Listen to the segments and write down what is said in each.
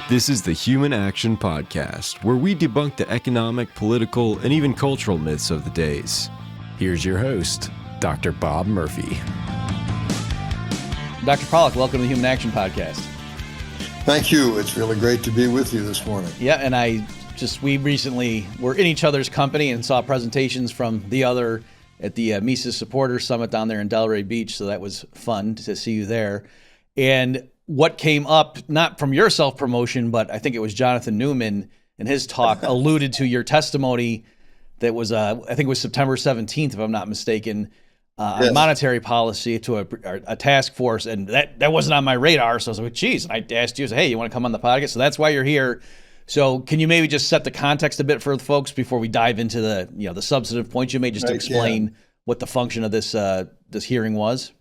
This is the Human Action Podcast, where we debunk the economic, political, and even cultural myths of the days. Here's your host, Dr. Bob Murphy. Dr. Pollock, welcome to the Human Action Podcast. Thank you. It's really great to be with you this morning. Yeah, and we recently were in each other's company and saw presentations from the other at the Mises Supporters Summit down there in Delray Beach, so that was fun to see you there. And what came up, not from your self-promotion, but I think it was Jonathan Newman in his talk alluded to your testimony that was, I think it was September 17th, if I'm not mistaken, Yes. on monetary policy to a task force. And that wasn't on my radar. So I was like, geez, and I asked you, I said, hey, you want to come on the podcast? So that's why you're here. So can you maybe just set the context a bit for the folks before we dive into the substantive points you made, just to explain what the function of this hearing was?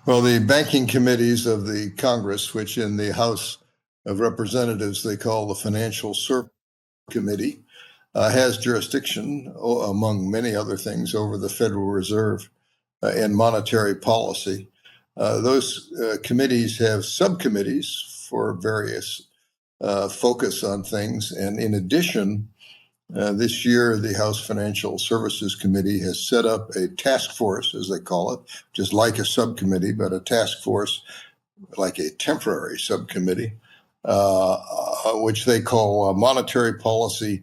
Well, the banking committees of the Congress, which in the House of Representatives they call the Financial Services Committee, has jurisdiction, among many other things, over the Federal Reserve and monetary policy. Those committees have subcommittees for various focus on things. And in addition, this year, the House Financial Services Committee has set up a task force, as they call it, just like a subcommittee, but a task force, like a temporary subcommittee, which they call Monetary Policy,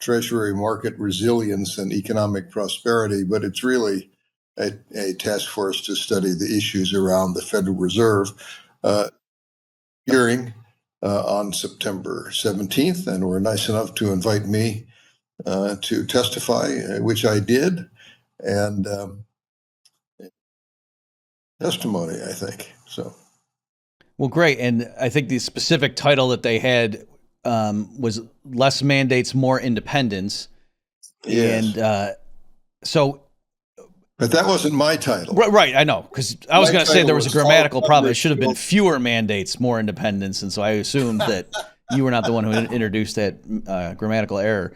Treasury Market Resilience, and Economic Prosperity. But it's really a task force to study the issues around the Federal Reserve. Hearing on September 17th, and were nice enough to invite me to testify, which I did, and testimony, I think. So, well, great. And I think the specific title that they had was Less Mandates, More Independence. yes. And so... But that wasn't my title. Right, I know, because I was going to say there was a grammatical problem. It should have been Congress. fewer mandates, more independence. And so I assumed that you were not the one who introduced that grammatical error.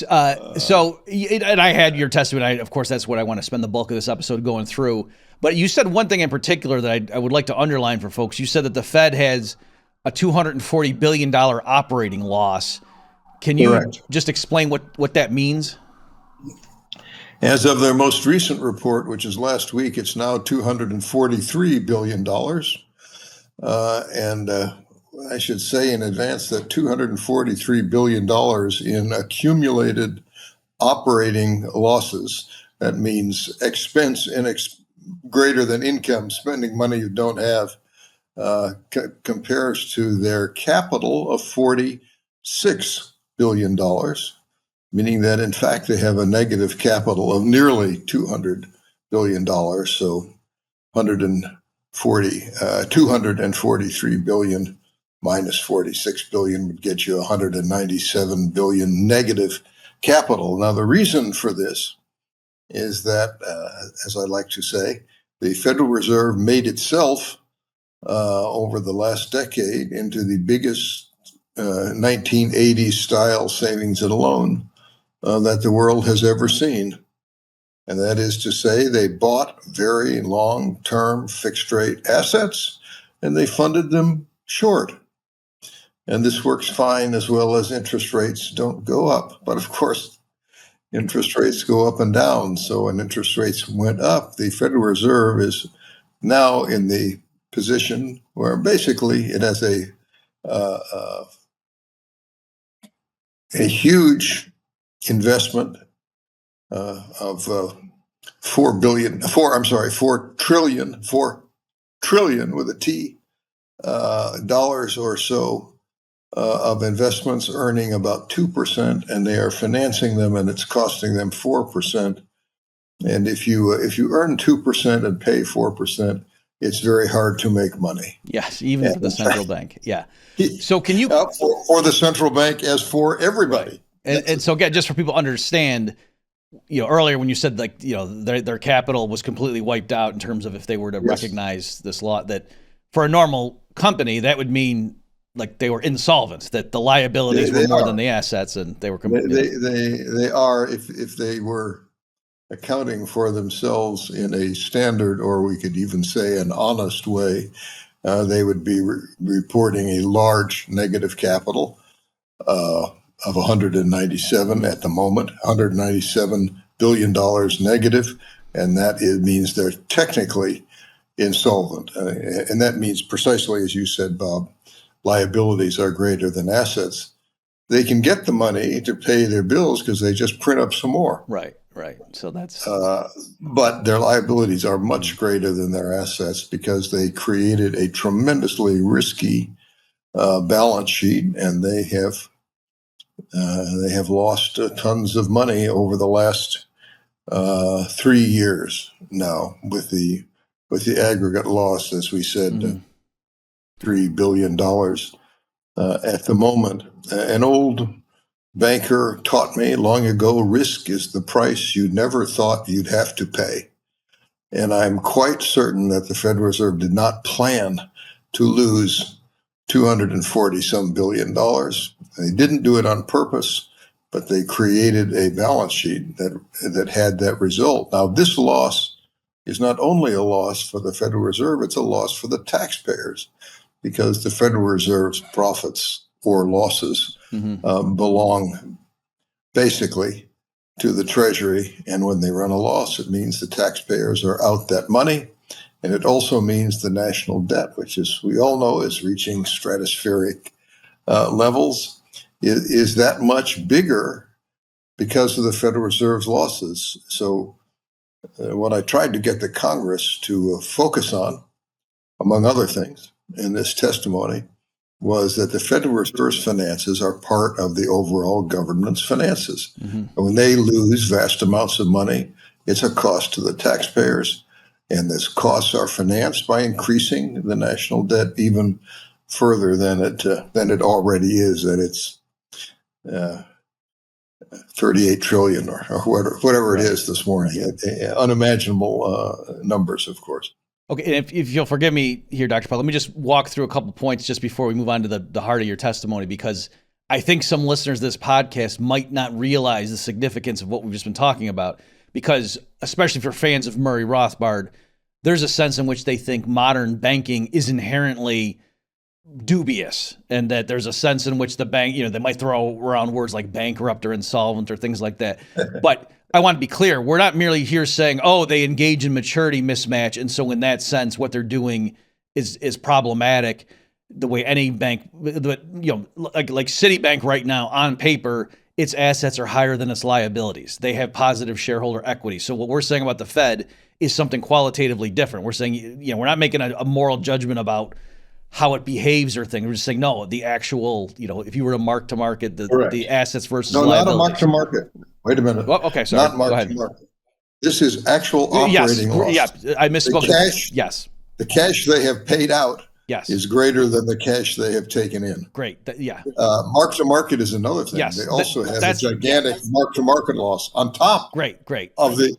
And I had your testimony. Of course, that's what I want to spend the bulk of this episode going through. But you said one thing in particular that I would like to underline for folks. You said that the Fed has a $240 billion operating loss. Can you Correct. just explain what that means? As of their most recent report, which is last week, it's now $243 billion. And I should say in advance that $243 billion in accumulated operating losses, that means expense and greater than income, spending money you don't have, compares to their capital of $46 billion. Meaning that, in fact, they have a negative capital of nearly $200 billion. So 243 billion minus 46 billion would get you 197 billion negative capital. Now, the reason for this is that, as I like to say, the Federal Reserve made itself over the last decade into the biggest 1980s style savings and loan that the world has ever seen. And that is to say, they bought very long-term fixed-rate assets, and they funded them short. And this works fine as well as interest rates don't go up. But of course, interest rates go up and down. So when interest rates went up, the Federal Reserve is now in the position where basically it has a huge investment of 4 trillion with a T, dollars or so of investments earning about 2%, and they are financing them, and it's costing them 4%. And if you earn 2% and pay 4%, it's very hard to make money. Yes, even for the central bank. Yeah. So can you for the central bank as for everybody? Right. And so again, just for people to understand, earlier when you said their capital was completely wiped out in terms of if they were to recognize this law, that for a normal company, that would mean like they were insolvent, that the liabilities were more than the assets, and they were they are if they were accounting for themselves in a standard, or we could even say an honest way, they would be reporting a large negative capital of 197 at the moment, $197 billion negative, and means they're technically insolvent. And that means precisely as you said, Bob, liabilities are greater than assets. They can get the money to pay their bills because they just print up some more. Right. So that's. But their liabilities are much greater than their assets because they created a tremendously risky balance sheet, and they have lost tons of money over the last 3 years now with the aggregate loss, as we said, $3 billion at the moment. An old banker taught me long ago, risk is the price you never thought you'd have to pay. And I'm quite certain that the Federal Reserve did not plan to lose 240 some billion dollars. They didn't do it on purpose, but they created a balance sheet that had that result. Now, this loss is not only a loss for the Federal Reserve, it's a loss for the taxpayers, because the Federal Reserve's profits or losses belong basically to the Treasury. And when they run a loss, it means the taxpayers are out that money. And it also means the national debt, which, as we all know, is reaching stratospheric levels, is that much bigger because of the Federal Reserve's losses. So what I tried to get the Congress to focus on, among other things, in this testimony, was that the Federal Reserve's finances are part of the overall government's finances. And when they lose vast amounts of money, it's a cost to the taxpayers. And these costs are financed by increasing the national debt even further than it already is. That it's 38 trillion or whatever it is this morning. Unimaginable numbers, of course. Okay, and if you'll forgive me here, Dr. Pollock, let me just walk through a couple points just before we move on to the heart of your testimony, because I think some listeners of this podcast might not realize the significance of what we've just been talking about, because especially for fans of Murray Rothbard, there's a sense in which they think modern banking is inherently dubious, and that there's a sense in which the bank, they might throw around words like bankrupt or insolvent or things like that. But I want to be clear, we're not merely here saying, oh, they engage in maturity mismatch, and so in that sense, what they're doing is problematic. The way any bank, like Citibank right now, on paper, its assets are higher than its liabilities. They have positive shareholder equity. So what we're saying about the Fed is something qualitatively different. We're saying, we're not making a moral judgment about how it behaves or things. We're just saying, no, the actual, if you were to mark to market the assets versus liabilities. No, not a mark to market. Wait a minute. Well, okay, sorry. Not mark to market. This is actual operating loss. Yeah, I misspoke. The cash they have paid out is greater than the cash they have taken in. Great. Mark to market is another thing. They also have a gigantic mark to market loss on top. Great. Of the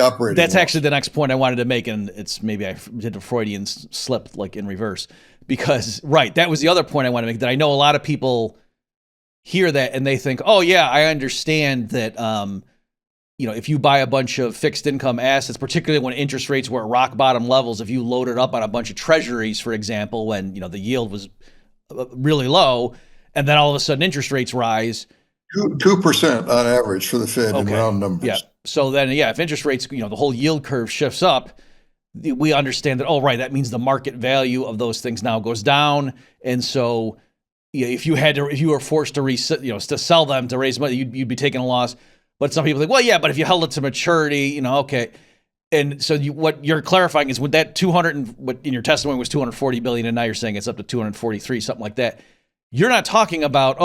operating. That's loss. Actually the next point I wanted to make, and it's maybe I did a Freudian slip like in reverse, because that was the other point I want to make, that I know a lot of people hear that and they think, oh yeah, I understand that, if you buy a bunch of fixed income assets, particularly when interest rates were at rock bottom levels, if you loaded up on a bunch of treasuries, for example, when, the yield was really low, and then all of a sudden interest rates rise. 2% on average for the Fed in round numbers. Yeah. So then, if interest rates, the whole yield curve shifts up, we understand that, that means the market value of those things now goes down. And so if you were forced to to sell them to raise money, you'd be taking a loss. But some people think, well, yeah, but if you held it to maturity, okay. And so what you're clarifying is, with that what in your testimony was 240 billion, and now you're saying it's up to 243, something like that. You're not talking about,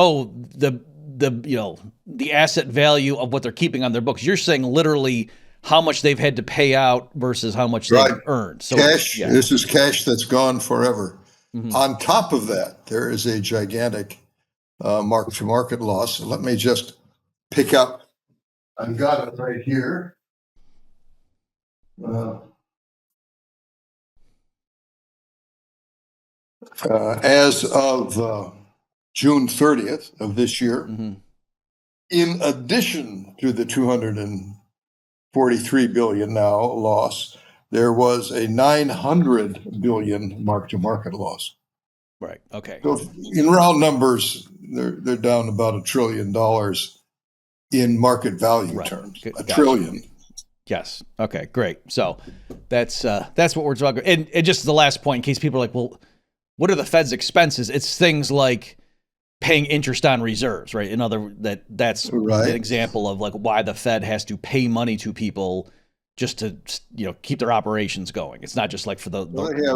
the asset value of what they're keeping on their books. You're saying literally how much they've had to pay out versus how much they've earned. So cash. Yeah. This is cash that's gone forever. On top of that, there is a gigantic mark-to-market loss. Let me just pick up. I've got it right here. As of June 30th of this year, in addition to the 243 billion now loss, there was a 900 billion mark-to-market loss. Right. Okay. So in round numbers, they're down about $1 trillion in market value terms. A trillion. Yes. Okay. Great. So that's what we're talking about. And just the last point, in case people are like, well, what are the Fed's expenses? It's things like paying interest on reserves, right? That's right. an example of like why the Fed has to pay money to people just to keep their operations going. It's not just like for the lights.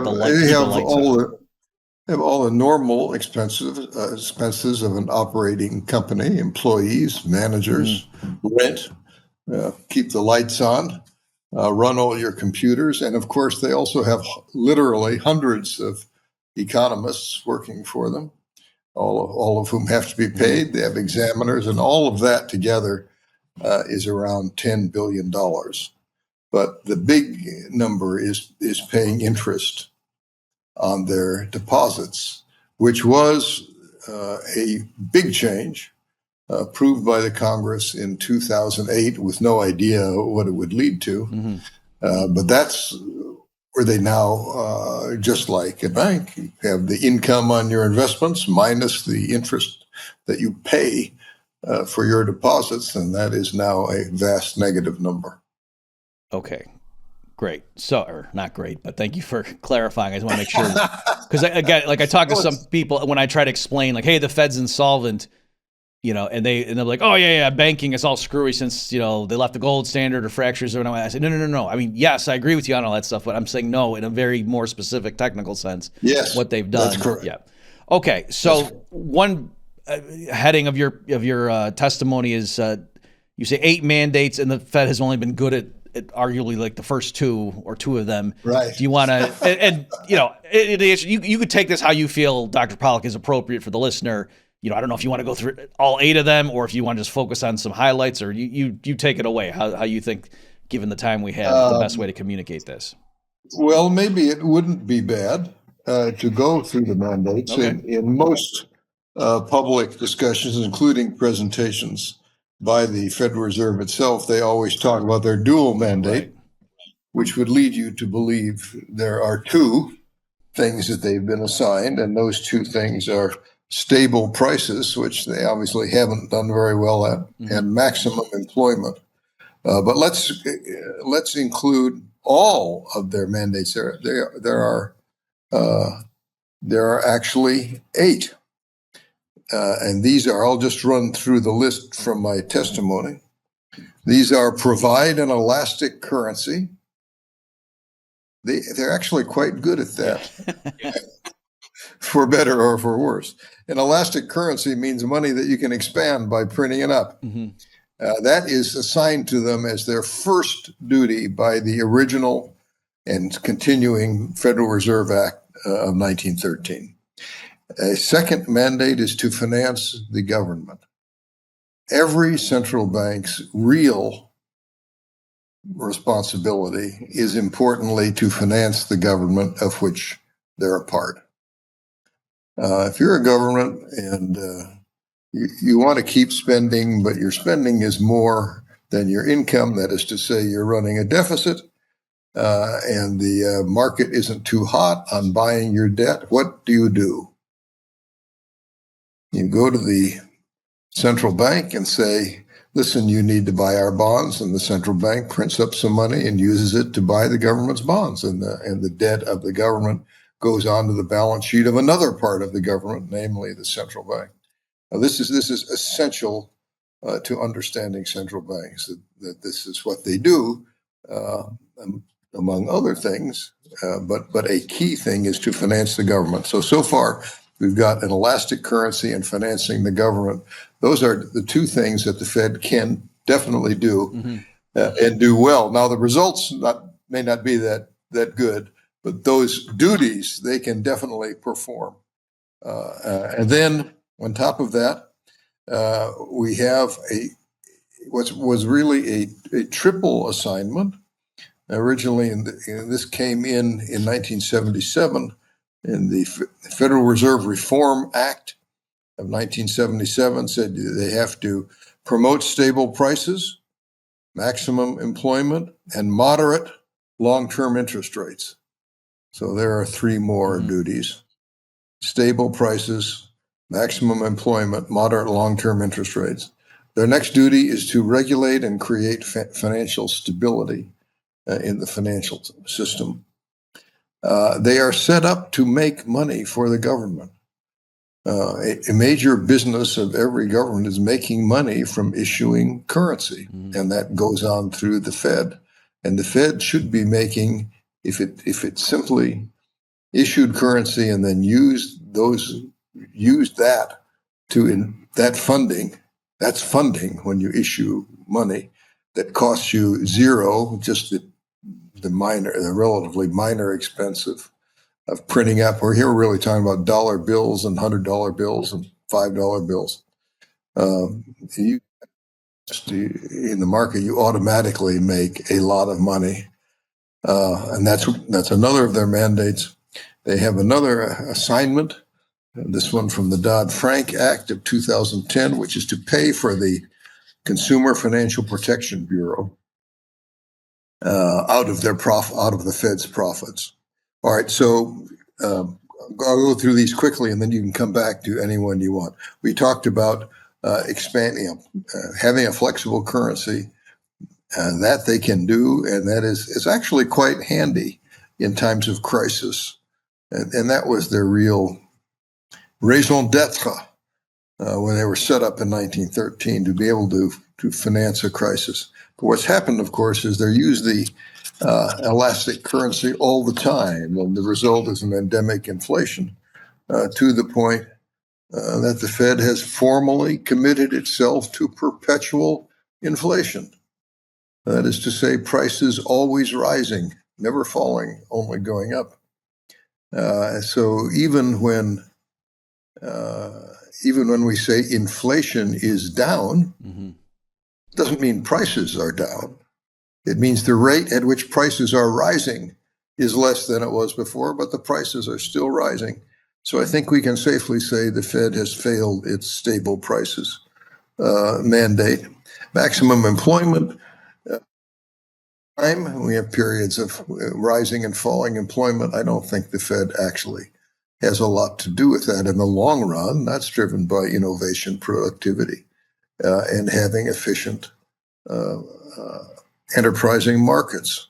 Have all the normal expenses of an operating company: employees, managers, rent, keep the lights on, run all your computers, and of course they also have literally hundreds of economists working for them, all of whom have to be paid. They have examiners, and all of that together is around $10 billion. But the big number is paying interest on their deposits, which was a big change approved by the Congress in 2008 with no idea what it would lead to. But that's where they now, just like a bank, you have the income on your investments minus the interest that you pay for your deposits, and that is now a vast negative number. Okay. Great. So, or not great, but thank you for clarifying. I just want to make sure, because again, like I talk to some people when I try to explain, like, hey, the Fed's insolvent, and they're like, oh yeah, banking is all screwy since they left the gold standard or fractures or whatever. I said, no. I mean, yes, I agree with you on all that stuff, but I'm saying no in a very more specific technical sense. Yes, what they've done. That's correct. Yeah. Okay. So one heading of your testimony is you say 8 mandates, and the Fed has only been good at arguably like the first 2 or 2 of them. Right. Do you want to, you could take this how you feel, Dr. Pollock, is appropriate for the listener. I don't know if you want to go through all 8 of them or if you want to just focus on some highlights, or you take it away, how you think, given the time we have, the best way to communicate this. Well, maybe it wouldn't be bad to go through the mandates. Okay. In most public discussions, including presentations by the Federal Reserve itself, they always talk about their dual mandate, which would lead you to believe there are 2 things that they've been assigned, and those 2 things are stable prices, which they obviously haven't done very well at, and maximum employment. But let's include all of their mandates. There are actually 8. And these are, I'll just run through the list from my testimony. These are: provide an elastic currency. They're actually quite good at that, for better or for worse. An elastic currency means money that you can expand by printing it up. That is assigned to them as their first duty by the original and continuing Federal Reserve Act of 1913. A second mandate is to finance the government. Every central bank's real responsibility is, importantly, to finance the government of which they're a part. If you're a government and you want to keep spending, but your spending is more than your income, that is to say, you're running a deficit, and the market isn't too hot on buying your debt, what do? You go to the central bank and say, listen, you need to buy our bonds, and the central bank prints up some money and uses it to buy the government's bonds, and the debt of the government goes onto the balance sheet of another part of the government, namely the central bank. Now, this is essential to understanding central banks, that this is what they do, among other things, but a key thing is to finance the government. So far, we've got an elastic currency and financing the government. Those are the 2 things that the Fed can definitely do and do well. Now, the results may not be that good, but those duties they can definitely perform. And then on top of that, we have what was really a triple assignment. Originally, this came in 1977. In the Federal Reserve Reform Act of 1977 said they have to promote stable prices, maximum employment, and moderate long-term interest rates. So there are three more duties: stable prices, maximum employment, moderate long-term interest rates. Their next duty is to regulate and create financial stability in the financial system. They are set up to make money for the government. A major business of every government is making money from issuing currency, and that goes on through the Fed. And the Fed should be making, if it simply issued currency and then used that that funding. That's funding when you issue money that costs you zero, just the relatively minor expense of printing up. We're here really talking about dollar bills and $100 bills and $5 bills. In the market, you automatically make a lot of money, and that's another of their mandates. They have another assignment, this one from the Dodd-Frank Act of 2010, which is to pay for the Consumer Financial Protection Bureau out of the Fed's profits. All right, so I'll go through these quickly, and then you can come back to any one you want. We talked about expanding, having a flexible currency, and that they can do, and that is actually quite handy in times of crisis. And that was their real raison d'etre when they were set up in 1913 to be able to finance a crisis. But what's happened, of course, is they use the elastic currency all the time, and the result is an endemic inflation to the point that the Fed has formally committed itself to perpetual inflation. That is to say, prices always rising, never falling, only going up. So even when we say inflation is down, doesn't mean prices are down. It means the rate at which prices are rising is less than it was before, but the prices are still rising. So I think we can safely say the Fed has failed its stable prices mandate. Maximum employment. We have periods of rising and falling employment. I don't think the Fed actually has a lot to do with that in the long run. That's driven by innovation, productivity, and having efficient, enterprising markets.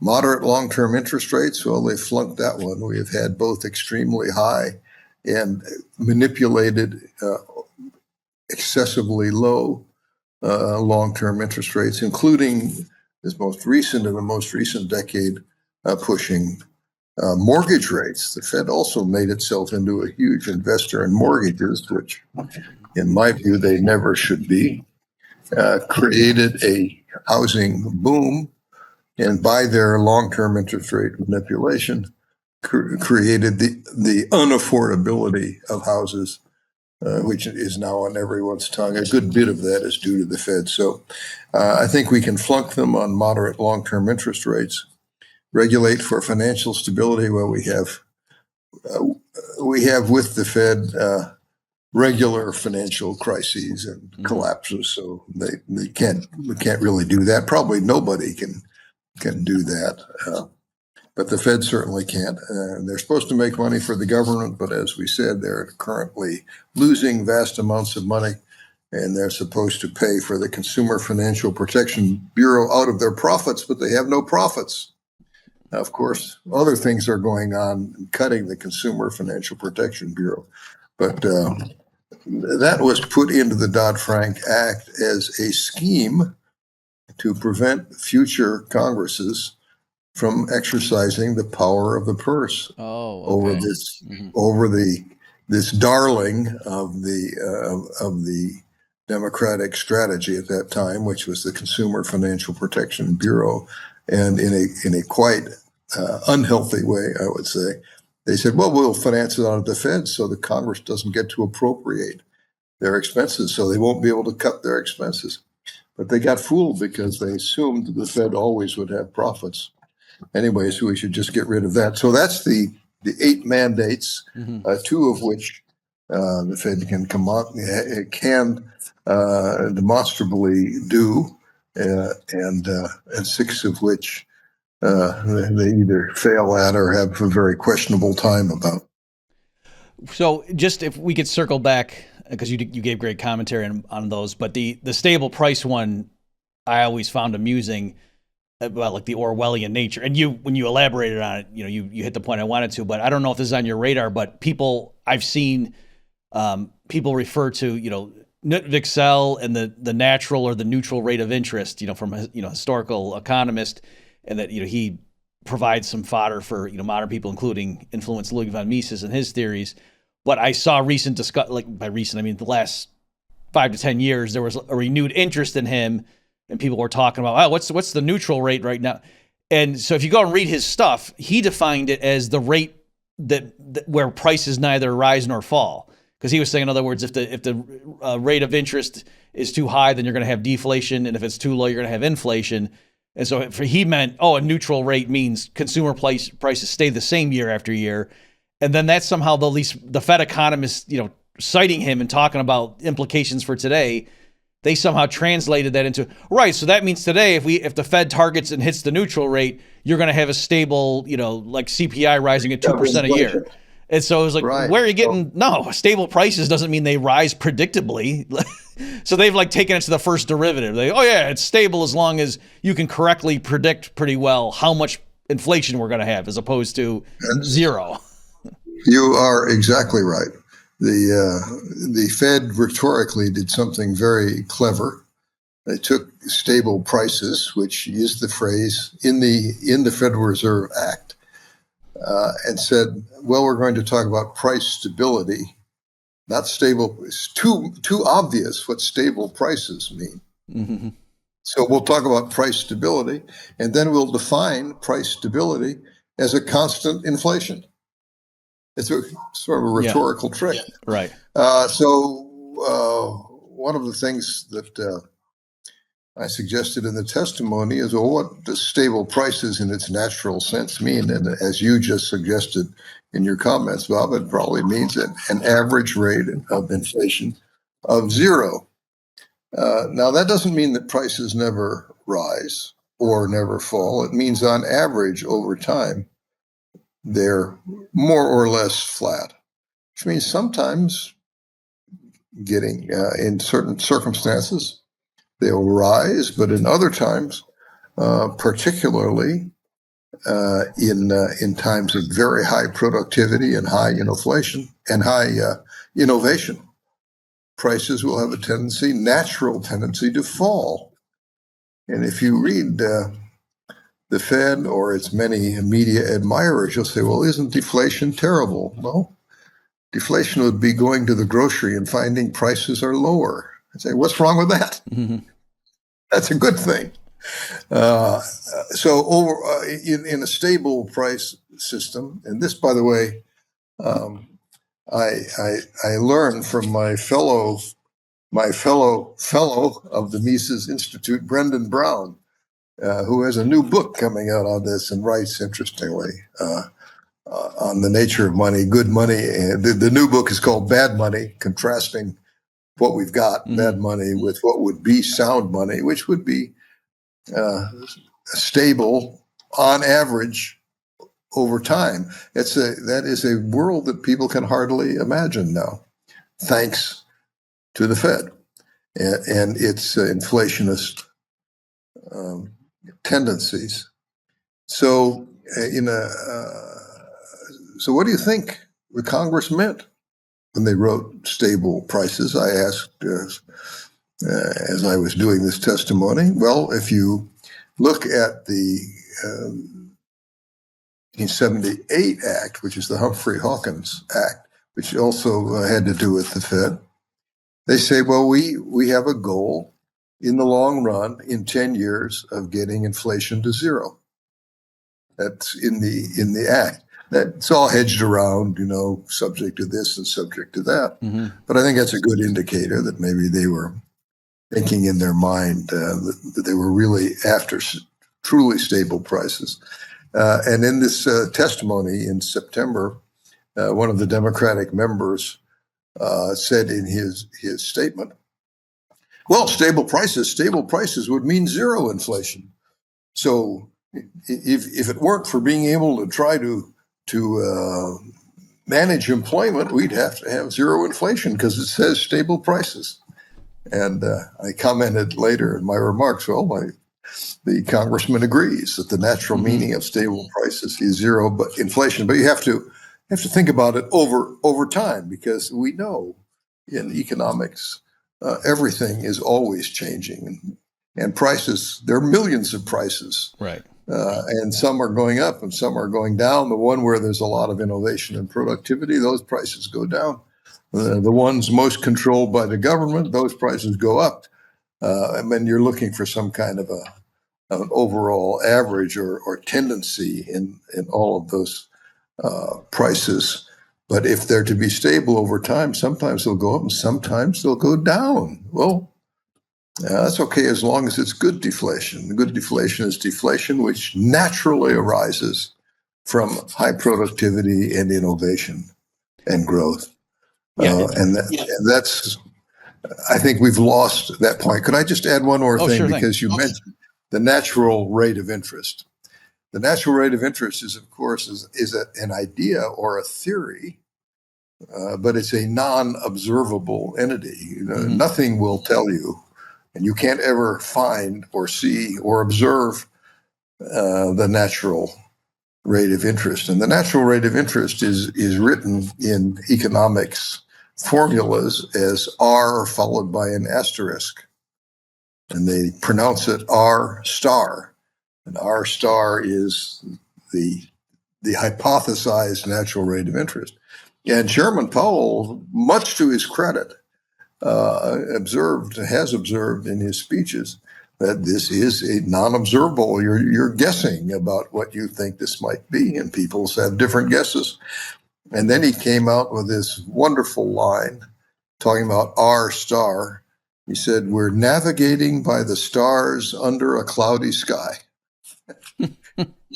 Moderate long-term interest rates, well, they flunked that one. We have had both extremely high and manipulated excessively low long-term interest rates, including in the most recent decade, pushing mortgage rates. The Fed also made itself into a huge investor in mortgages, which, in my view, they never should be. Created a housing boom, and by their long-term interest rate manipulation, created the unaffordability of houses, which is now on everyone's tongue. A good bit of that is due to the Fed. So I think we can flunk them on moderate long-term interest rates. Regulate for financial stability. Well, we have with the Fed regular financial crises and collapses, so we can't really do that. Probably nobody can do that. But the Fed certainly can't. They're supposed to make money for the government, but as we said, they're currently losing vast amounts of money, and they're supposed to pay for the Consumer Financial Protection Bureau out of their profits, but they have no profits. Now, of course, other things are going on, cutting the Consumer Financial Protection Bureau. But that was put into the Dodd-Frank Act as a scheme to prevent future Congresses from exercising the power of the purse over this darling of the Democratic strategy at that time, which was the Consumer Financial Protection Bureau, and in a quite unhealthy way, I would say, they said, "Well, we'll finance it out of the Fed, so the Congress doesn't get to appropriate their expenses, so they won't be able to cut their expenses." But they got fooled because they assumed the Fed always would have profits. Anyway, so we should just get rid of that. So that's the 8 mandates, 2 of which the Fed can demonstrably do, and 6 of which they either fail at or have a very questionable time about. So just if we could circle back, because you gave great commentary on those, but the stable price one, I always found amusing about like the Orwellian nature. And when you elaborated on it, you hit the point I wanted to, but I don't know if this is on your radar, but I've seen people refer to, Excel and the natural or the neutral rate of interest, from a historical economist, and that he provides some fodder for modern people, including influenced Ludwig von Mises and his theories. But I saw recent by recent I mean the last 5 to 10 years, there was a renewed interest in him, and people were talking about, what's the neutral rate right now? And so if you go and read his stuff, he defined it as the rate that where prices neither rise nor fall. Because he was saying, in other words, if the rate of interest is too high, then you're going to have deflation, and if it's too low, you're going to have inflation. And so he meant, a neutral rate means consumer prices stay the same year after year. And then that's somehow the Fed economists, citing him and talking about implications for today, they somehow translated that into, right, so that means today if the Fed targets and hits the neutral rate, you're going to have a stable, like CPI rising at 2% a year. And so it was like, right. Where are you getting? No, stable prices doesn't mean they rise predictably. So they've taken it to the first derivative. It's stable as long as you can correctly predict pretty well how much inflation we're going to have, as opposed to zero. You are exactly right. The Fed rhetorically did something very clever. They took stable prices, which is the phrase in the Federal Reserve Act, and said, well, we're going to talk about price stability, not stable. It's too obvious what stable prices mean. Mm-hmm. So we'll talk about price stability, and then we'll define price stability as a constant inflation. It's sort of a rhetorical trick. Right. So one of the things that I suggested in the testimony is, well, what does stable prices in its natural sense mean? And as you just suggested in your comments, Bob, it probably means an average rate of inflation of zero. Now, that doesn't mean that prices never rise or never fall. It means on average over time, they're more or less flat, which means sometimes in certain circumstances, they'll rise, but in other times, particularly in times of very high productivity and high inflation and high innovation, prices will have a natural tendency to fall. And if you read the Fed or its many media admirers, you'll say, well, isn't deflation terrible? Well, deflation would be going to the grocery and finding prices are lower. I say, what's wrong with that? Mm-hmm. That's a good thing. So in a stable price system, and this, by the way, I learned from my fellow of the Mises Institute, Brendan Brown, who has a new book coming out on this and writes interestingly on the nature of money, good money. And the new book is called Bad Money, contrasting what we've got, bad money, with what would be sound money, which would be stable on average over time. That is a world that people can hardly imagine now, thanks to the Fed and its inflationist tendencies. So, so what do you think the Congress meant when they wrote stable prices? I asked as I was doing this testimony. Well, if you look at the 1978 Act, which is the Humphrey-Hawkins Act, which also had to do with the Fed, they say, well, we have a goal in the long run, in 10 years, of getting inflation to zero. That's in the Act. That's all hedged around, subject to this and subject to that. Mm-hmm. But I think that's a good indicator that maybe they were thinking in their mind that they were really after truly stable prices. And in this testimony in September, one of the Democratic members said in his statement, well, stable prices would mean zero inflation. So if it weren't for being able to try to manage employment, we'd have to have zero inflation because it says stable prices. And I commented later in my remarks, the congressman agrees that the natural meaning of stable prices is zero, but inflation. But you have to think about it over time, because we know in economics everything is always changing, and prices, there are millions of prices, Right? and some are going up and some are going down. The one where there's a lot of innovation and productivity, those prices go down. The ones most controlled by the government, those prices go up. And then you're looking for some kind of an overall average or tendency in all of those prices. But if they're to be stable over time, sometimes they'll go up and sometimes they'll go down. Well, that's okay as long as it's good deflation. Good deflation is deflation which naturally arises from high productivity and innovation and growth. And that's, I think we've lost that point. Could I just add one more thing? Sure because thing. You mentioned the natural rate of interest. The natural rate of interest is, of course, is an idea or a theory, but it's a non-observable entity. Nothing will tell you, and you can't ever find or see or observe the natural rate of interest. And the natural rate of interest is written in economics formulas as R followed by an asterisk. And they pronounce it R star. And R star is the hypothesized natural rate of interest. And Chairman Powell, much to his credit, has observed in his speeches that this is a non-observable. You're guessing about what you think this might be, and people have different guesses. And then he came out with this wonderful line talking about R star. He said, "We're navigating by the stars under a cloudy sky." And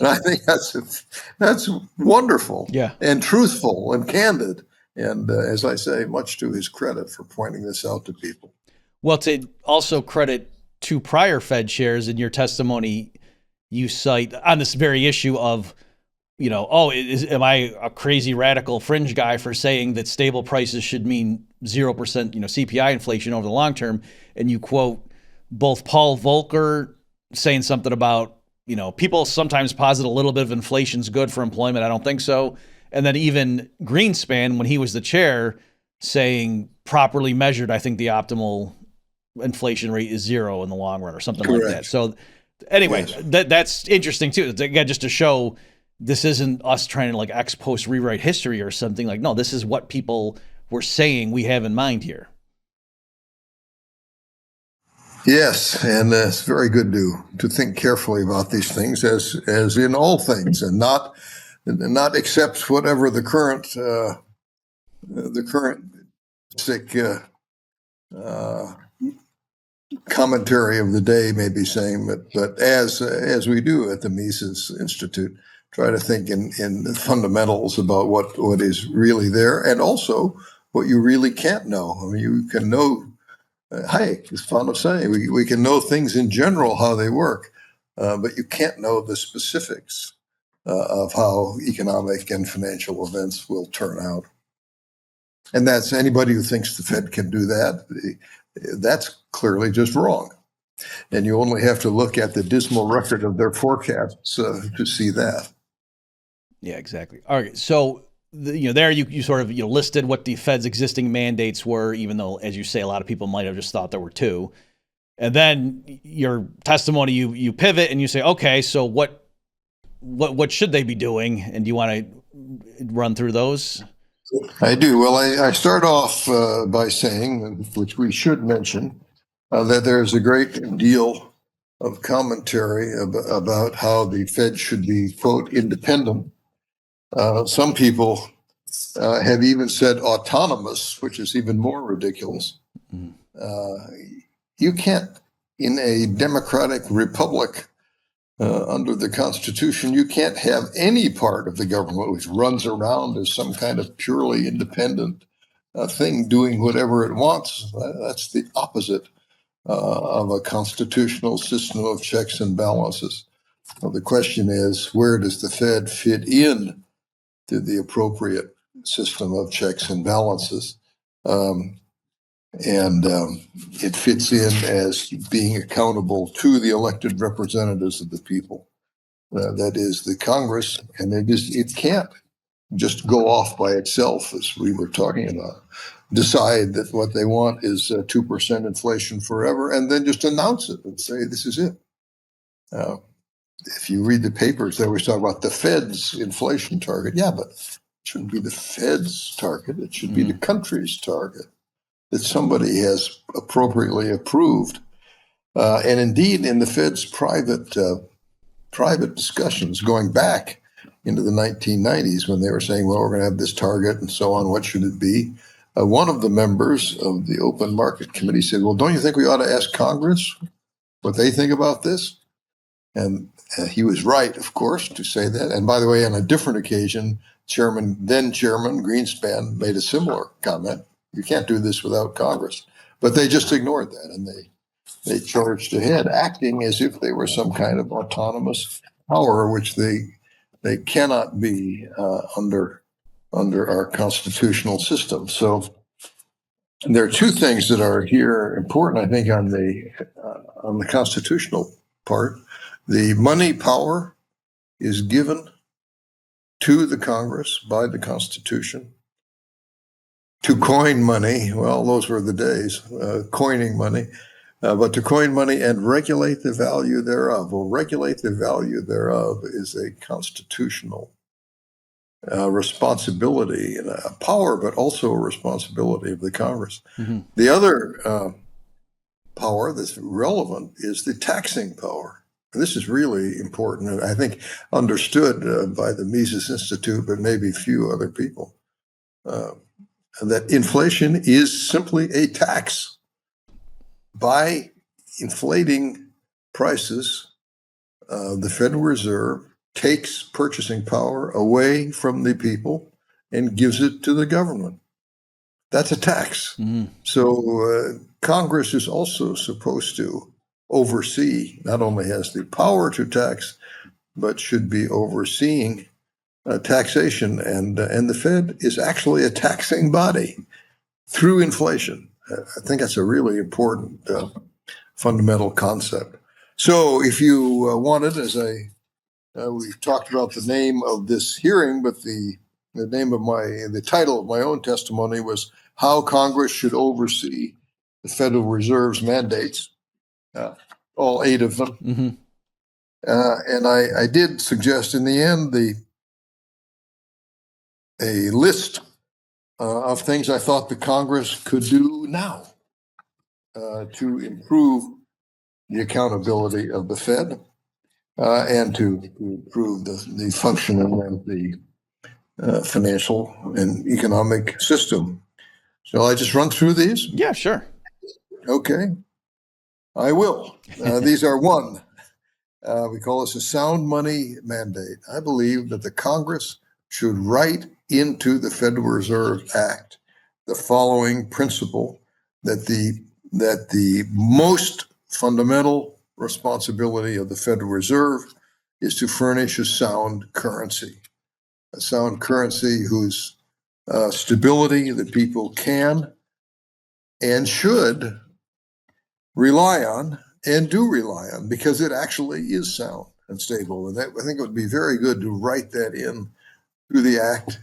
I think that's wonderful, and truthful and candid. And as I say, much to his credit for pointing this out to people. Well, to also credit two prior Fed chairs in your testimony, you cite on this very issue of, am I a crazy radical fringe guy for saying that stable prices should mean 0%, CPI inflation over the long term? And you quote both Paul Volcker saying something about, people sometimes posit a little bit of inflation's good for employment. I don't think so. And then even Greenspan, when he was the chair, saying properly measured, I think the optimal inflation rate is 0 in the long run or something Correct. like that. So anyway, that's interesting too. Again, just to show this isn't us trying to like ex post rewrite history or something. Like, no, this is what people were saying we have in mind here. Yes, and it's very good to think carefully about these things, as in all things, and not accept whatever the current commentary of the day may be saying, but as we do at the Mises Institute, try to think in the fundamentals about what is really there, and also what you really can't know. I mean, you can know. Hayek is fond of saying we can know things in general how they work, but you can't know the specifics of how economic and financial events will turn out. And that's anybody who thinks the Fed can do that. That's clearly just wrong. And you only have to look at the dismal record of their forecasts to see that. Yeah, exactly. All right. So, there you sort of listed what the Fed's existing mandates were, even though, as you say, a lot of people might have just thought there were two. And then your testimony, you pivot and you say, okay, so what should they be doing? And do you want to run through those? I do. Well, I start off by saying, which we should mention, that there's a great deal of commentary about how the Fed should be, quote, independent. Some people have even said autonomous, which is even more ridiculous. You can't, in a democratic republic under the Constitution, you can't have any part of the government which runs around as some kind of purely independent thing doing whatever it wants. That's the opposite of a constitutional system of checks and balances. Well, the question is, where does the Fed fit in to the appropriate system of checks and balances? It fits in as being accountable to the elected representatives of the people. That is the Congress, and it can't just go off by itself, as we were talking about. Decide that what they want is 2% inflation forever, and then just announce it and say, this is it. If you read the papers, they always talk about the Fed's inflation target. Yeah, but it shouldn't be the Fed's target. It should be the country's target that somebody has appropriately approved. And indeed, in the Fed's private discussions going back into the 1990s, when they were saying, well, we're going to have this target and so on, what should it be? One of the members of the Open Market Committee said, well, don't you think we ought to ask Congress what they think about this? And he was right, of course, to say that. And by the way, on a different occasion, then Chairman Greenspan made a similar comment. You can't do this without Congress. But they just ignored that, and they charged ahead, acting as if they were some kind of autonomous power, which they cannot be under our constitutional system. So there are two things that are here important, I think, on the constitutional part. The money power is given to the Congress by the Constitution to coin money. Well, those were the days, coining money. But to coin money and regulate the value thereof. Well, regulate the value thereof is a constitutional responsibility and a power, but also a responsibility of the Congress. Mm-hmm. The other power that's relevant is the taxing power. And this is really important, I think, understood by the Mises Institute, but maybe few other people, that inflation is simply a tax. By inflating prices, the Federal Reserve takes purchasing power away from the people and gives it to the government. That's a tax. Mm-hmm. So Congress is also supposed to oversee, not only has the power to tax, but should be overseeing taxation. And the Fed is actually a taxing body through inflation. I think that's a really important fundamental concept. So if you wanted, as we've talked about the name of this hearing, but the title of my own testimony was How Congress Should Oversee the Federal Reserve's Mandates, all 8 of them. Mm-hmm. And I did suggest in the end a list of things I thought the Congress could do now to improve the accountability of the Fed and to improve the functioning of the financial and economic system. Shall I just run through these? Yeah, sure. Okay, I will. These are one. We call this a sound money mandate. I believe that the Congress should write into the Federal Reserve Act the following principle, that the most fundamental responsibility of the Federal Reserve is to furnish a sound currency whose stability the people can and should rely on and do rely on, because it actually is sound and stable. And I think it would be very good to write that in through the act,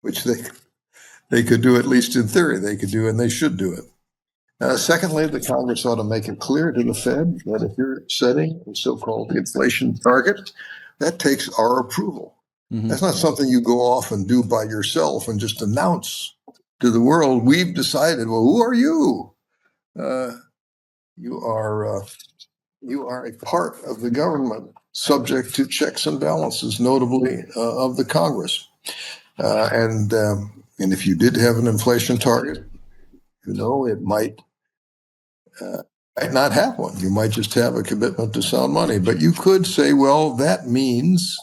which they could do, at least in theory, they could do, and they should do it. Secondly, the Congress ought to make it clear to the Fed that if you're setting a so-called inflation target, that takes our approval. Mm-hmm. That's not something you go off and do by yourself and just announce to the world, we've decided. Well, who are you? You are a part of the government, subject to checks and balances, notably of the Congress. And if you did have an inflation target, it might not have one. You might just have a commitment to sound money. But you could say, well, that means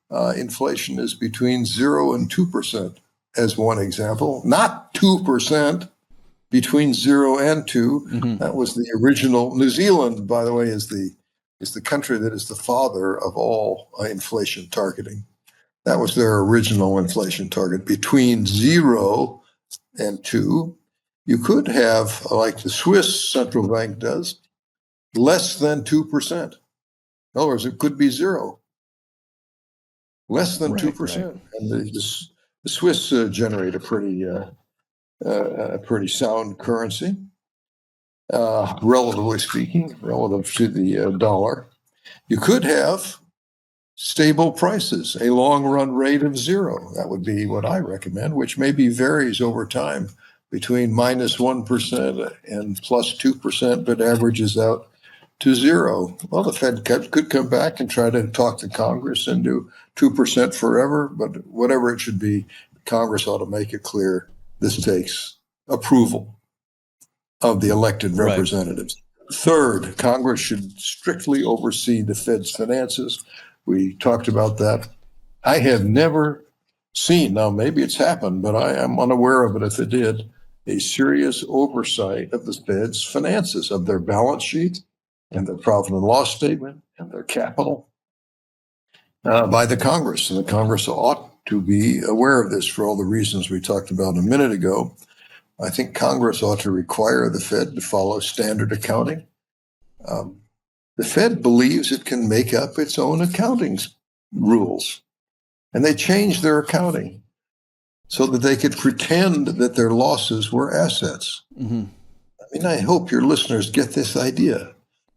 inflation is between 0 and 2%, as one example, not 2%. Between 0 and 2. Mm-hmm. That was the original. New Zealand, by the way, is the is the country that is the father of all inflation targeting. That was their original inflation target. Between 0 and 2, you could have, like the Swiss central bank does, less than 2%. In other words, it could be 0, less than 2%. Right. And the Swiss generate a pretty sound currency, relatively speaking, relative to the dollar. You could have stable prices, a long run rate of 0. That would be what I recommend, which maybe varies over time between -1% and +2%, but averages out to 0. Well, the Fed could come back and try to talk to Congress and do 2% forever, but whatever it should be, Congress ought to make it clear this takes approval of the elected representatives. Right. Third, Congress should strictly oversee the Fed's finances. We talked about that. I have never seen, now maybe it's happened, but I am unaware of it if it did, a serious oversight of the Fed's finances, of their balance sheet and their profit and loss statement and their capital by the Congress. And the Congress ought to be aware of this for all the reasons we talked about a minute ago. I think Congress ought to require the Fed to follow standard accounting. The Fed believes it can make up its own accounting rules, and they changed their accounting so that they could pretend that their losses were assets. Mm-hmm. I mean, I hope your listeners get this idea.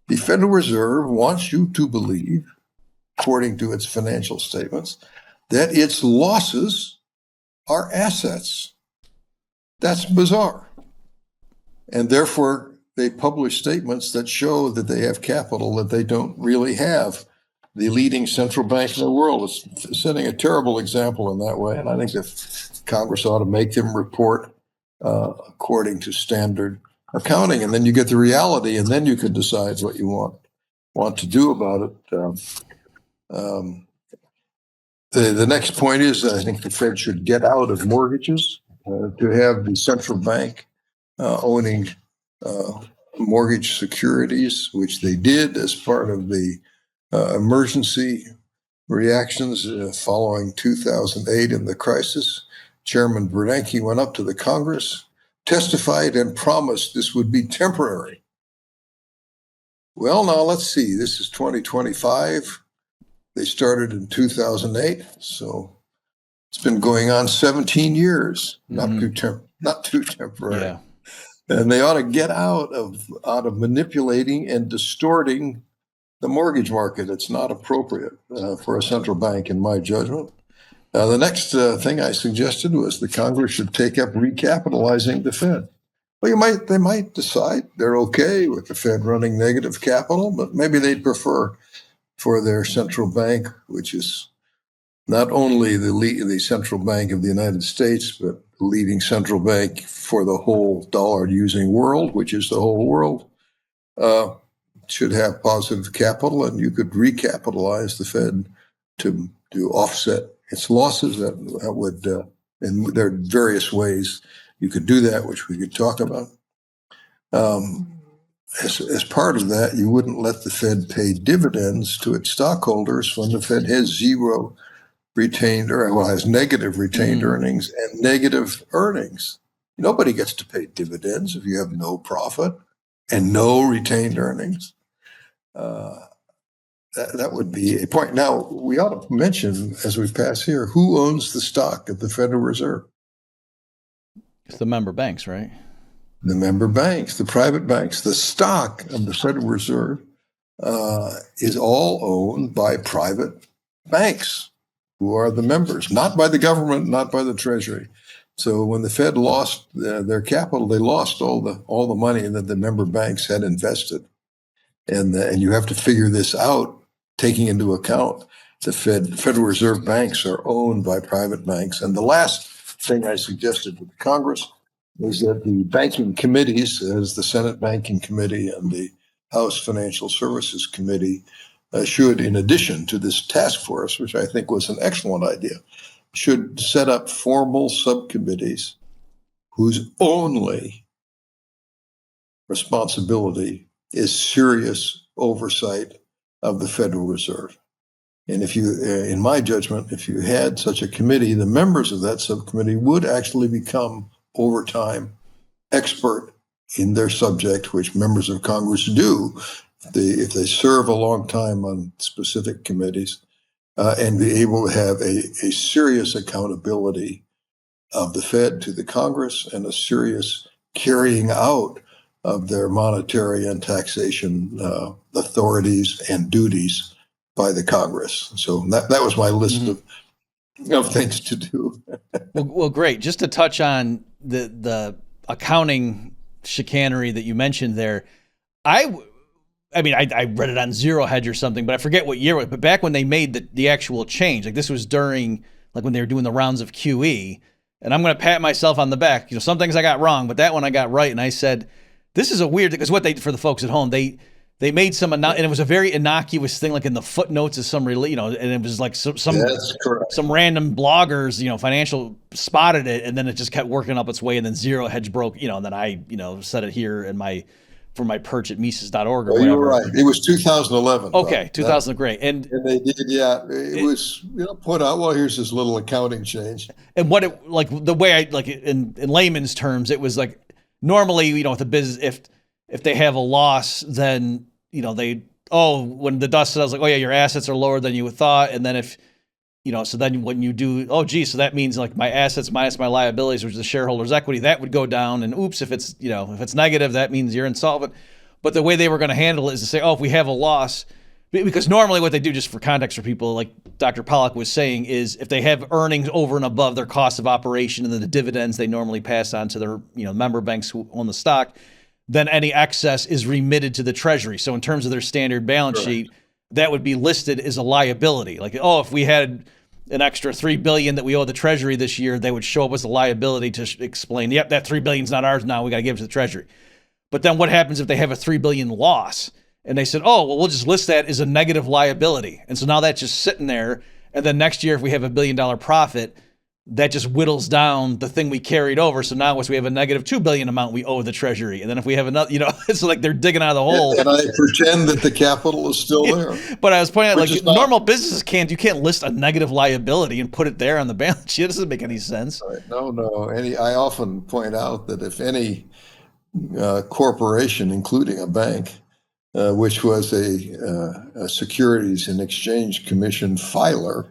The Federal Reserve wants you to believe, according to its financial statements, that its losses are assets. That's bizarre. And therefore, they publish statements that show that they have capital that they don't really have. The leading central bank in the world is setting a terrible example in that way. And I think that Congress ought to make them report according to standard accounting. And then you get the reality, and then you can decide what you want to do about it. The next point is I think the Fed should get out of mortgages. To have the central bank owning mortgage securities, which they did as part of the emergency reactions following 2008 in the crisis. Chairman Bernanke went up to the Congress, testified, and promised this would be temporary. Well, now let's see. This is 2025. They started in 2008, so it's been going on 17 years, not too temporary. Yeah. And they ought to get out of manipulating and distorting the mortgage market. It's not appropriate for a central bank, in my judgment. The next thing I suggested was the Congress should take up recapitalizing the Fed. Well, they might decide they're okay with the Fed running negative capital, but maybe they'd prefer for their central bank, which is not only the central bank of the United States, but the leading central bank for the whole dollar-using world, which is the whole world, should have positive capital, and you could recapitalize the Fed to offset its losses. That would, and there are various ways you could do that, which we could talk about. As part of that, you wouldn't let the Fed pay dividends to its stockholders when the Fed has has negative retained earnings and negative earnings. Nobody gets to pay dividends if you have no profit and no retained earnings. That would be a point. Now, we ought to mention, as we pass here, who owns the stock of the Federal Reserve? It's the member banks, right? The member banks, the private banks. The stock of the Federal Reserve is all owned by private banks who are the members, not by the government, not by the Treasury. So when the Fed lost their capital, they lost all the money that the member banks had invested. And you have to figure this out, taking into account the Federal Reserve banks are owned by private banks. And the last thing I suggested to the Congress was that the banking committees, as the Senate Banking Committee and the House Financial Services Committee, should, in addition to this task force, which I think was an excellent idea, should set up formal subcommittees whose only responsibility is serious oversight of the Federal Reserve. And if you, in my judgment, if you had such a committee, the members of that subcommittee would actually become, over time, expert in their subject, which members of Congress do if they serve a long time on specific committees, and be able to have a serious accountability of the Fed to the Congress and a serious carrying out of their monetary and taxation authorities and duties by the Congress. So that was my list of things to do. Well, great. Just to touch on the accounting chicanery that you mentioned there, I mean, I read it on Zero Hedge or something, but I forget what year it was. But back when they made the actual change, like this was during like when they were doing the rounds of QE, and I'm going to pat myself on the back. You know, some things I got wrong, but that one I got right, and I said, this is a weird thing, because what they, for the folks at home, they made some, and it was a very innocuous thing, like in the footnotes of some, and it was like some random bloggers, financial spotted it, and then it just kept working up its way, and then Zero Hedge broke, and then I, said it here in from my perch at Mises.org or whatever. You were right. It was 2011. Okay, 2000, great. And they did, it was put out, well, here's this little accounting change. And what it, like the way I, like in layman's terms, it was like, normally, with the business, if they have a loss, then, when the dust settles, like, oh yeah, your assets are lower than you thought. And then if, so then when you do, so that means like my assets minus my liabilities, which is the shareholders' equity, that would go down. And oops, if it's negative, that means you're insolvent. But the way they were going to handle it is to say, if we have a loss, because normally what they do, just for context for people, like Dr. Pollock was saying, is if they have earnings over and above their cost of operation and then the dividends they normally pass on to their member banks who own the stock, then any excess is remitted to the Treasury. So in terms of their standard balance sheet, that would be listed as a liability. Like, if we had an extra $3 billion that we owe the Treasury this year, they would show up as a liability to explain, yep, that $3 billion is not ours now, we got to give it to the Treasury. But then what happens if they have a $3 billion loss? And they said, we'll just list that as a negative liability. And so now that's just sitting there. And then next year, if we have $1 billion profit, that just whittles down the thing we carried over. So now we have a negative $2 billion amount we owe the Treasury. And then if we have another, it's like they're digging out of the hole. And I pretend that the capital is still there. But I was pointing out, normal businesses you can't list a negative liability and put it there on the balance sheet. It doesn't make any sense. Right. No. I often point out that if any corporation, including a bank, which was a Securities and Exchange Commission filer,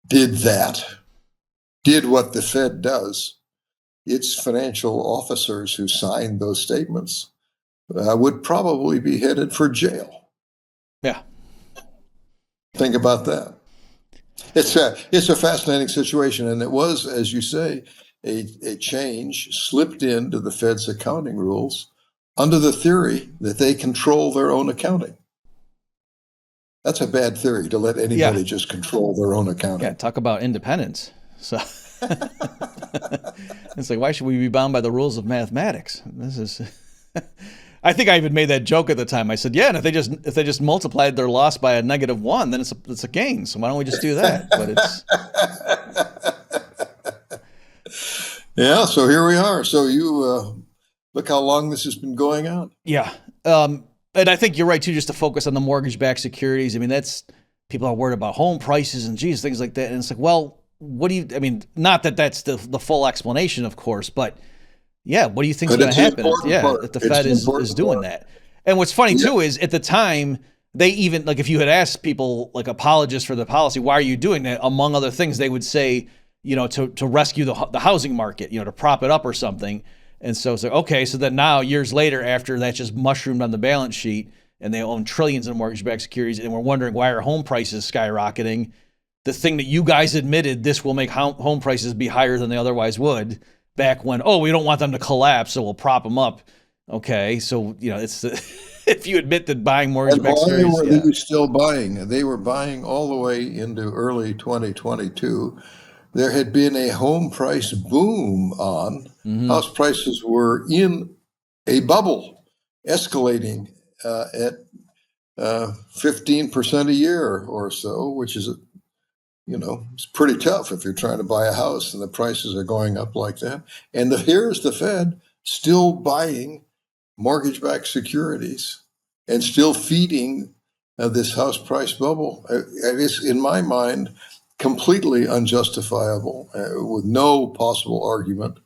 did what the Fed does, its financial officers who signed those statements would probably be headed for jail. Yeah. Think about that. It's a fascinating situation, and it was, as you say, a change slipped into the Fed's accounting rules under the theory that they control their own accounting. That's a bad theory, to let anybody just control their own accounting. Yeah, talk about independence. So it's like, why should we be bound by the rules of mathematics? This is I think I even made that joke at the time. I said, yeah, and if they just multiplied their loss by a -1, then it's a gain. So why don't we just do that? But it's yeah, so here we are. So you look how long this has been going on. Yeah. And I think you're right, too, just to focus on the mortgage-backed securities. I mean, people are worried about home prices and things like that. And it's like, well, not that that's the full explanation, of course, but yeah, what do you think is going to happen? If the Fed is doing that. And what's funny, too, is at the time, they even, like, if you had asked people, like apologists for the policy, why are you doing that? Among other things, they would say, to rescue the housing market, to prop it up or something. And so it's like, okay, so then now years later, after that just mushroomed on the balance sheet and they own trillions in mortgage-backed securities, and we're wondering why are home prices skyrocketing? The thing that you guys admitted, this will make home prices be higher than they otherwise would back when, we don't want them to collapse, so we'll prop them up. Okay, so, it's if you admit that buying mortgage-backed securities. They were still buying. They were buying all the way into early 2022. There had been a home price boom on. House prices were in a bubble, escalating at 15% a year or so, which is, it's pretty tough if you're trying to buy a house and the prices are going up like that. And here's the Fed still buying mortgage-backed securities and still feeding this house price bubble. It's, in my mind, completely unjustifiable, with no possible argument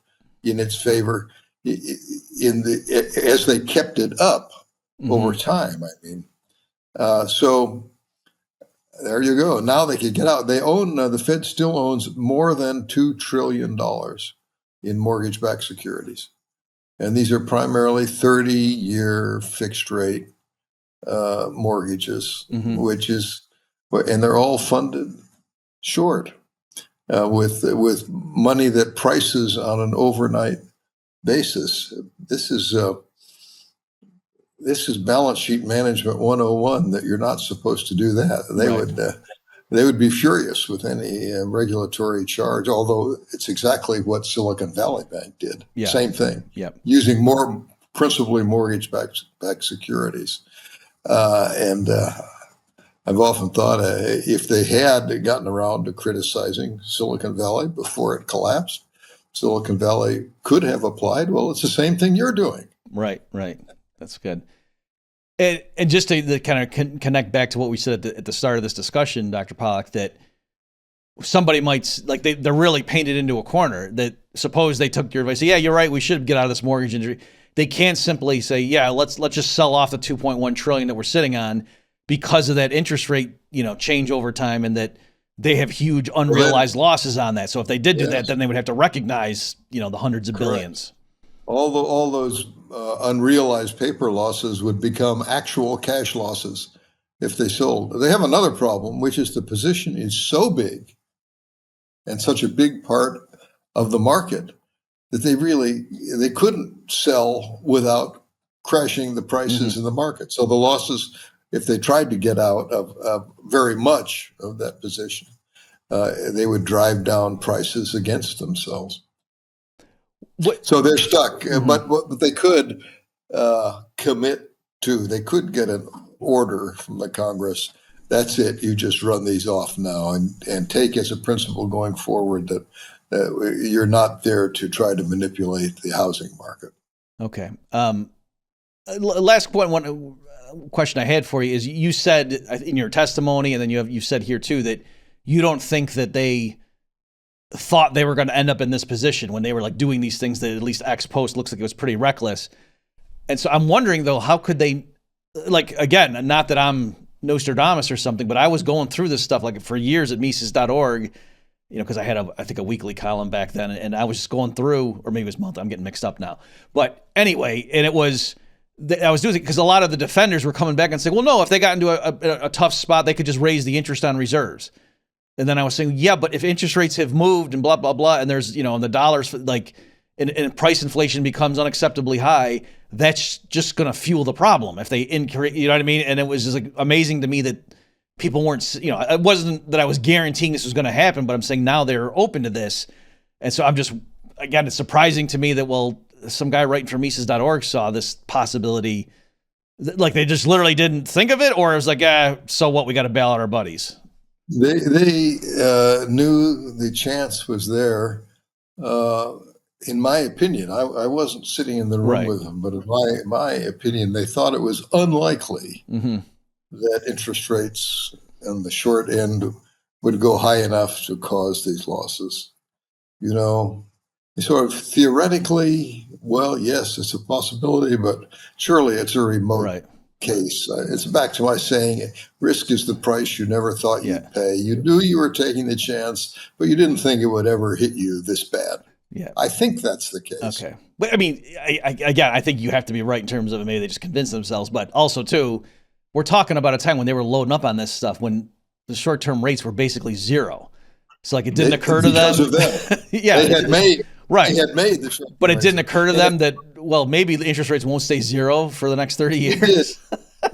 in its favor. As they kept it up over time. I mean, so there you go. Now they can get out. They own the Fed still owns more than $2 trillion in mortgage-backed securities, and these are primarily 30-year fixed rate mortgages, and they're all funded short with money that prices on an overnight basis. This is balance sheet management 101, that you're not supposed to do that. They would be furious with any regulatory charge, although it's exactly what Silicon Valley Bank did. Yeah. Same thing. Yep. Using principally mortgage-backed securities. And I've often thought if they had gotten around to criticizing Silicon Valley before it collapsed, Silicon Valley could have applied. Well, it's the same thing you're doing. Right. That's good. And just to kind of connect back to what we said at the start of this discussion, Dr. Pollock, that somebody might, like, they're really painted into a corner. That suppose they took your advice, say, yeah, you're right, we should get out of this mortgage industry. They can't simply say, yeah, let's just sell off the $2.1 trillion that we're sitting on because of that interest rate, change over time, and that they have huge unrealized losses on that. So if they did do that, then they would have to recognize, the hundreds of billions. All those unrealized paper losses would become actual cash losses if they sold. They have another problem, which is the position is so big and such a big part of the market that they couldn't sell without crashing the prices in the market. So the losses, if they tried to get out of very much of that position, they would drive down prices against themselves. So they're stuck, but what they could commit to, they could get an order from the Congress. That's it. You just run these off now and take as a principle going forward that you're not there to try to manipulate the housing market. Okay. Last point, one question I had for you is, you said in your testimony, and then you've said here too, that you don't think that they thought they were going to end up in this position when they were like doing these things that at least ex post looks like it was pretty reckless. And so I'm wondering though, how could they, like, again, not that I'm Nostradamus or something, but I was going through this stuff like for years at Mises.org, because I had a weekly column back then, and I was just going through, or maybe it was monthly, I'm getting mixed up now. But anyway, and I was doing it because a lot of the defenders were coming back and saying, well, no, if they got into a tough spot, they could just raise the interest on reserves. And then I was saying, yeah, but if interest rates have moved and blah, blah, blah, and there's, and the dollars, like, and price inflation becomes unacceptably high, that's just going to fuel the problem if they increase, you know what I mean? And it was just like amazing to me that people weren't, it wasn't that I was guaranteeing this was going to happen, but I'm saying now they're open to this. And so I'm just, again, it's surprising to me that, well, some guy writing for Mises.org saw this possibility, like they just literally didn't think of it, or it was like, so what, we got to bail out our buddies. They knew the chance was there. In my opinion, I wasn't sitting in the room with them, but in my opinion, they thought it was unlikely that interest rates on the short end would go high enough to cause these losses. Sort of theoretically, well, yes, it's a possibility, but surely it's a remote case. It's back to my saying, risk is the price you never thought you'd pay. You knew you were taking the chance, but you didn't think it would ever hit you this bad. Yeah, I think that's the case. Okay. But I mean, I think you have to be right in terms of maybe they just convinced themselves, but also too, we're talking about a time when they were loading up on this stuff when the short-term rates were basically zero. So like it didn't occur to them. Because of that. Yeah. They had made the, but it didn't occur to them that, well, maybe the interest rates won't stay zero for the next 30 years.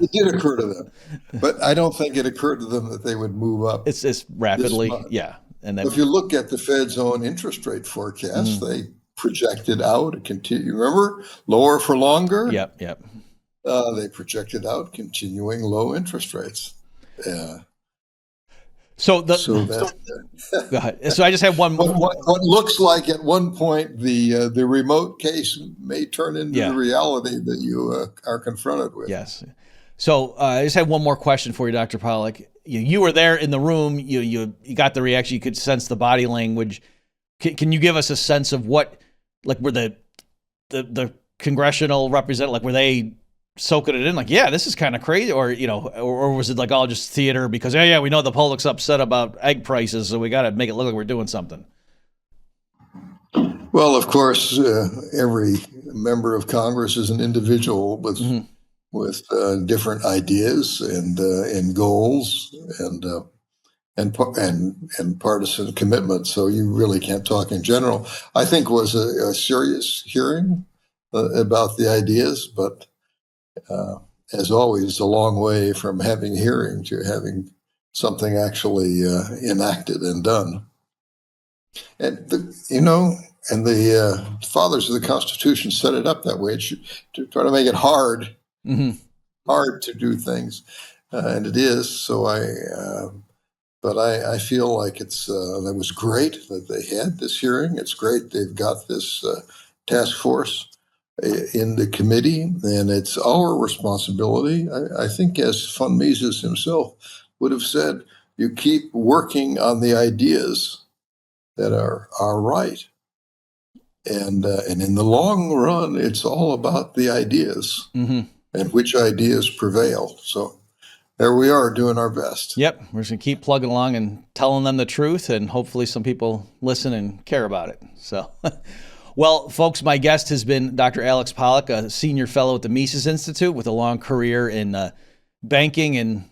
It did occur to them, but I don't think it occurred to them that they would move up. It's rapidly. Yeah. And if you look at the Fed's own interest rate forecast, they projected out a continue. Remember, lower for longer. Yep. They projected out continuing low interest rates. So go ahead. So I just have one. What looks like at one point the remote case may turn into the reality that you are confronted with. Yes. So I just had one more question for you, Dr. Pollock. You were there in the room. You got the reaction. You could sense the body language. Can you give us a sense of what, like, were the congressional representative, like, were they soaking it in? Like, yeah, this is kind of crazy, or or was it like all just theater because we know the Pollock's upset about egg prices, so we got to make it look like we're doing something. Well, of course, every member of Congress is an individual with different ideas and goals and partisan commitment. So you really can't talk in general. I think was a serious hearing about the ideas, but as always, a long way from having a hearing to having something actually enacted and done. And the fathers of the Constitution set it up that way to try to make it hard to do things, and it is. So but I feel like that was great that they had this hearing. It's great they've got this task force in the committee, and it's our responsibility. I think, as von Mises himself would have said, you keep working on the ideas that are right. And in the long run, it's all about the ideas and which ideas prevail. So there we are doing our best. Yep. We're just going to keep plugging along and telling them the truth, and hopefully some people listen and care about it. So, well, folks, my guest has been Dr. Alex Pollock, a senior fellow at the Mises Institute with a long career in banking and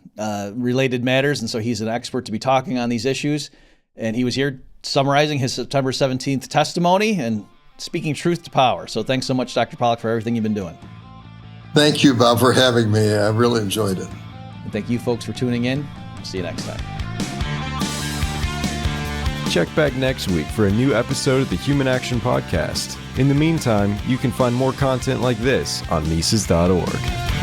related matters. And so he's an expert to be talking on these issues. And he was here summarizing his September 17th testimony and speaking truth to power. So thanks so much, Dr. Pollock, for everything you've been doing. Thank you, Bob, for having me. I really enjoyed it. And thank you, folks, for tuning in. See you next time. Check back next week for a new episode of the Human Action Podcast. In the meantime, you can find more content like this on Mises.org.